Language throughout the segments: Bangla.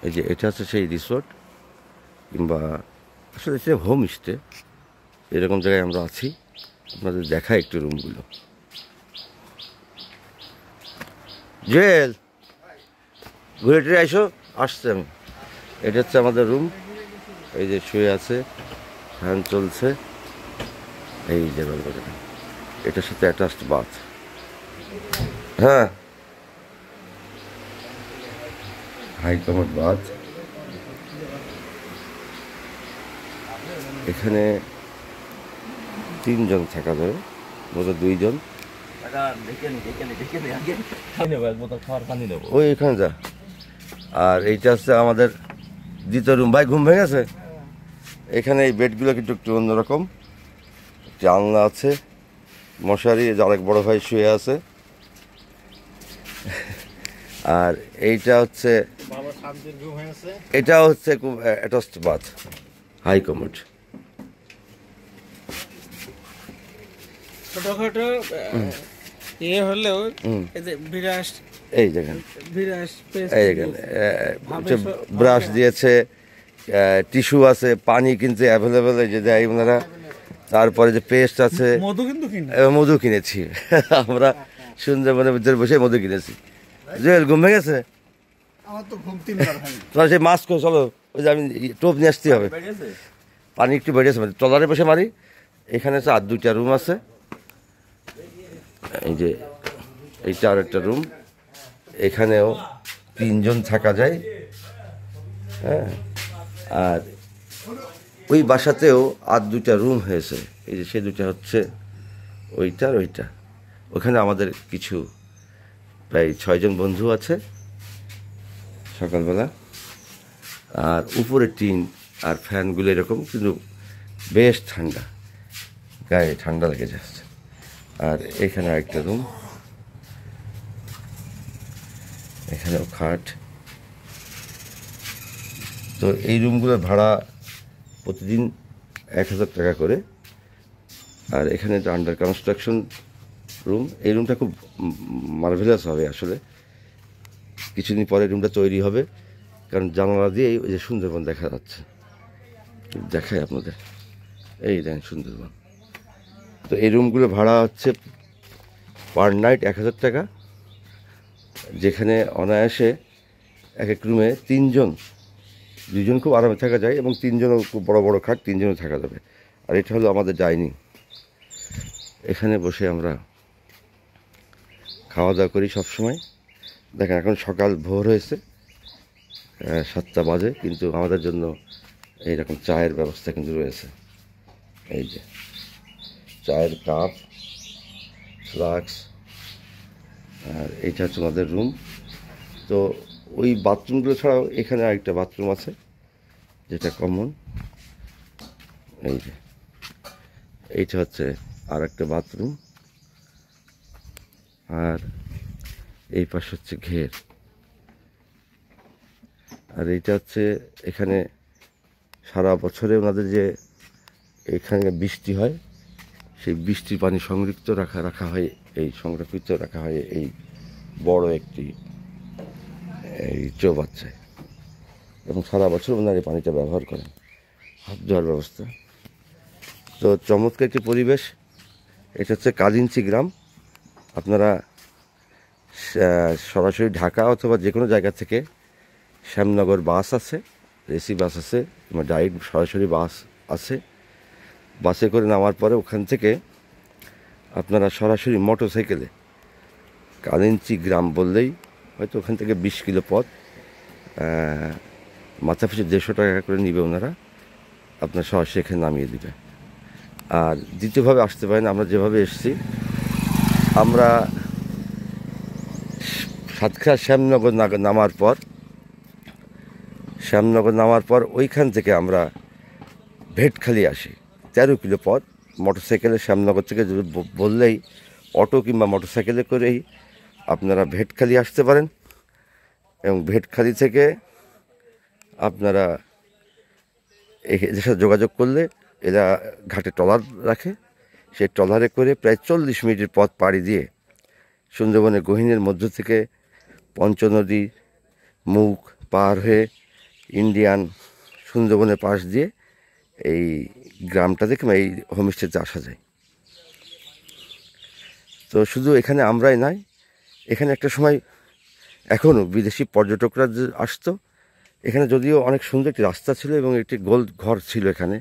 এই যে এটা হচ্ছে সেই রিসোর্ট কিংবা আসলে সে হোম স্টে, এরকম জায়গায় আমরা আছি। আপনাদের দেখাই একটু রুমগুলো। জুয়েল, ঘুরে টুরে আইসো, আসছে আমি। এটা হচ্ছে আমাদের রুম। এই যে শুয়ে আছে, ফ্যান চলছে, এই যে এটার সাথে অ্যাটাচড বাথ। হ্যাঁ, হাই কমোড বাথ। এখানে 3 জন থাকা যাবে, বোধহয় 2 জন। ওই এখানে যা। আর এইটা হচ্ছে আমাদের দ্বিতীয় রুম। ভাই ঘুম ভেঙে গেছে? এখানে এই বেডগুলো কিন্তু একটু অন্যরকম, জানলা আছে, মশারি, আরেক বড় ভাই শুয়ে আছে। আর এইটা হচ্ছে, এটা হচ্ছে খুব অ্যাটাচড বাথ, হাই কমোড। ছোটখাটো হলেও বিরাস, এই দেখেন, বিরাস এই দেখেন ব্রাশ দিয়েছে, টিস্যু আছে, পানি কিন্তু অ্যাভেলেবেল যে দেয় ওনারা। তারপরে যে পেস্ট আছে, মধু কিনেছি আমরা সুন্দরবনের ভিতরে বসে মধু কিনেছি। জুয়েল ঘুম ভেঙে গেছে? তোমার সেই মাস্ক করে চলো, ওই যে আমি টোপ নিয়ে আসতে হবে। পানি একটু বেড়েছে, মানে ট্রলারে বসে মারি। এখানে হচ্ছে আর 2টা রুম আছে। এই যে এইটা আর একটা রুম, এখানেও 3 জন থাকা যায়। হ্যাঁ, আর ওই বাসাতেও আর 2টা রুম হয়েছে। এই যে সে 2টা হচ্ছে ওইটা আর ওইটা। ওখানে আমাদের কিছু প্রায় 6 জন বন্ধু আছে সকালবেলা। আর উপরে টিন আর ফ্যানগুলো এরকম, কিন্তু বেশ ঠান্ডা, গায়ে ঠান্ডা লেগে যাচ্ছে। আর এখানে আরেকটা রুম, এখানেও খাট। তো এই রুমগুলোর ভাড়া প্রতিদিন 1000 টাকা করে। আর এখানে যে আন্ডার কনস্ট্রাকশন রুম, এই রুমটা খুব মার্ভেলাস হবে আসলে। কিছুদিন পরে রুমটা তৈরি হবে, কারণ জানালা দিয়ে ওই যে সুন্দরবন দেখা যাচ্ছে। দেখাই আপনাদের, এই দেখেন সুন্দরবন। তো এই রুমগুলো ভাড়া হচ্ছে পার নাইট 1000 টাকা, যেখানে অনায়াসে এক এক রুমে 3 জন, 2 জন খুব আরামে থাকা যায়, এবং 3 জনও খুব বড় বড় খাট, 3 জনও থাকা যাবে। আর এটা হলো আমাদের ডাইনিং। এখানে বসে আমরা খাওয়া দাওয়া করি সবসময়। দেখেন এখন সকাল ভোর হয়েছে, 7টা বাজে, কিন্তু আমাদের জন্য এইরকম চায়ের ব্যবস্থা কিন্তু রয়েছে। এই যে চায়ের কাপ, ফ্লাক্স। আর এইটা হচ্ছে আমাদের রুম। তো ওই বাথরুমগুলো ছাড়াও এখানে আরেকটা বাথরুম আছে, যেটা কমন। এই যে এইটা হচ্ছে আর একটা বাথরুম। আর এই পাশে হচ্ছে ঘের। আর এইটা হচ্ছে, এখানে সারা বছরে ওনাদের যে এখানে বৃষ্টি হয়, সেই বৃষ্টির পানি রাখা হয়, এই সংরক্ষিত রাখা হয় এই বড় একটি এই চৌবাচ্চায়, এবং সারা বছর ওনারা এই পানিটা ব্যবহার করেন, হাত ধোয়ার ব্যবস্থা। তো চমৎকার একটি পরিবেশ। এটা হচ্ছে কালিঞ্চি গ্রাম। আপনারা সরাসরি ঢাকা অথবা যে কোনো জায়গা থেকে শ্যামনগর বাস আছে, এসি বাস আছে, কিংবা ডাইরেক্ট সরাসরি বাস আছে। বাসে করে নামার পরে ওখান থেকে আপনারা সরাসরি মোটরসাইকেলে কালিঞ্চি গ্রাম বললেই হয়তো ওখান থেকে 20 কিলো পথ, মাথা পিছু 150 টাকা করে নিবে ওনারা, আপনার সরাসরি এখানে নামিয়ে দিবে। আর দ্বিতীয়ভাবে আসতে পারেন, আমরা যেভাবে এসেছি, আমরা সাতক্ষীরা শ্যামনগর নামার পর ওইখান থেকে আমরা ভেটখালি আসি, 13 কিলো পথ মোটরসাইকেলে। শ্যামনগর থেকে যদি বললেই অটো কিংবা মোটরসাইকেলে করেই আপনারা ভেটখালি আসতে পারেন, এবং ভেটখালি থেকে আপনারা এদের সাথে যোগাযোগ করলে এরা ঘাটে ট্রলার রাখে, সেই ট্রলারে করে প্রায় 40 মিনিটের পথ পাড়ি দিয়ে সুন্দরবনের গহীনের মধ্য থেকে পঞ্চনদী মুখ পার হয়ে ইন্ডিয়ান সুন্দরবনের পাশ দিয়ে এই গ্রামটা দেখে এই হোমস্টেতে আসা যায়। তো শুধু এখানে আমরাই নয়, এখানে একটা সময় এখনও বিদেশি পর্যটকরা যে আসতো, এখানে যদিও অনেক সুন্দর একটি রাস্তা ছিল এবং একটি গোল ঘর ছিল এখানে,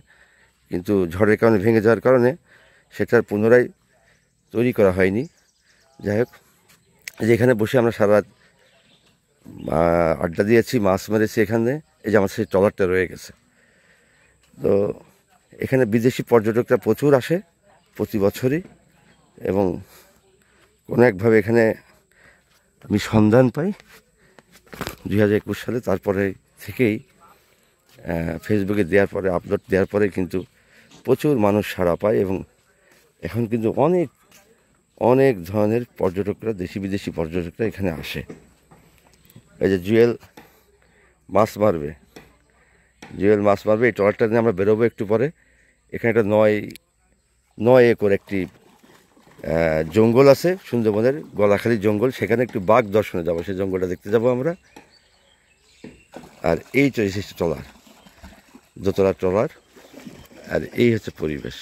কিন্তু ঝড়ের কারণে ভেঙে যাওয়ার কারণে সেটার পুনরায় তৈরি করা হয়নি। যাই হোক, যেখানে বসে আমরা সারা রাত আড্ডা দিয়েছি, মাছ মেরেছি এখানে, এই যে আমার সেই ট্রলারটা রয়ে গেছে। তো এখানে বিদেশি পর্যটকরা প্রচুর আসে প্রতি বছরই, এবং কোনো একভাবে এখানে আমি সন্ধান পাই 2021 সালে, তারপরে থেকেই ফেসবুকে দেওয়ার পরে, আপলোড দেওয়ার পরে কিন্তু প্রচুর মানুষ সাড়া পায়, এবং এখন কিন্তু অনেক অনেক ধরনের পর্যটকরা, দেশি বিদেশি পর্যটকরা এখানে আসে। এই যে জুয়েল মাছ মারবে, এই ট্রলারটা নিয়ে আমরা বেরোবো একটু পরে। এখানে একটা 9 একর একটি জঙ্গল আছে সুন্দরবনের, গলাখালি জঙ্গল, সেখানে একটু বাঘ দর্শনে যাবো, সেই জঙ্গলটা দেখতে যাব আমরা। আর এই তো এসেছে ট্রলার, দোতলা ট্রলার, আর এই হচ্ছে পরিবেশ।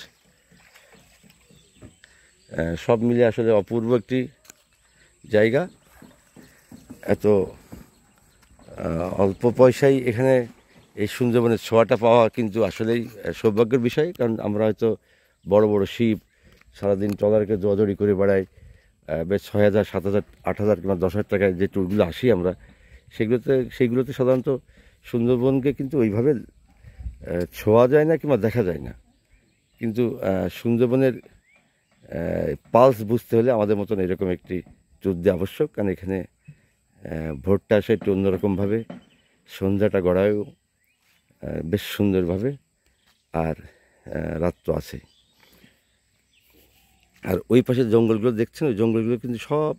সব মিলে আসলে অপূর্ব একটি জায়গা। এত অল্প পয়সায় এখানে এই সুন্দরবনের ছোঁয়াটা পাওয়া কিন্তু আসলেই সৌভাগ্যের বিষয়। কারণ আমরা হয়তো বড় বড় শিপ সারাদিন ট্রলারকে দৌড়াদৌড়ি করে বেড়াই, বেশ 6,000, 7,000, 8,000 কিংবা 10,000 টাকায় যে ট্যুরগুলো আসি আমরা, সেইগুলোতে সাধারণত সুন্দরবনকে কিন্তু ওইভাবে ছোঁয়া যায় না কিংবা দেখা যায় না। কিন্তু সুন্দরবনের পালস বুঝতে হলে আমাদের মতন এরকম একটি ট্যুর দেওয়া আবশ্যক। কারণ এখানে ভোরটা আসে একটু অন্যরকমভাবে, সন্ধ্যাটা গড়ায়ও বেশ সুন্দরভাবে, আর রাত তো আছে। আর ওই পাশের জঙ্গলগুলো দেখছেন, ওই জঙ্গলগুলো কিন্তু সব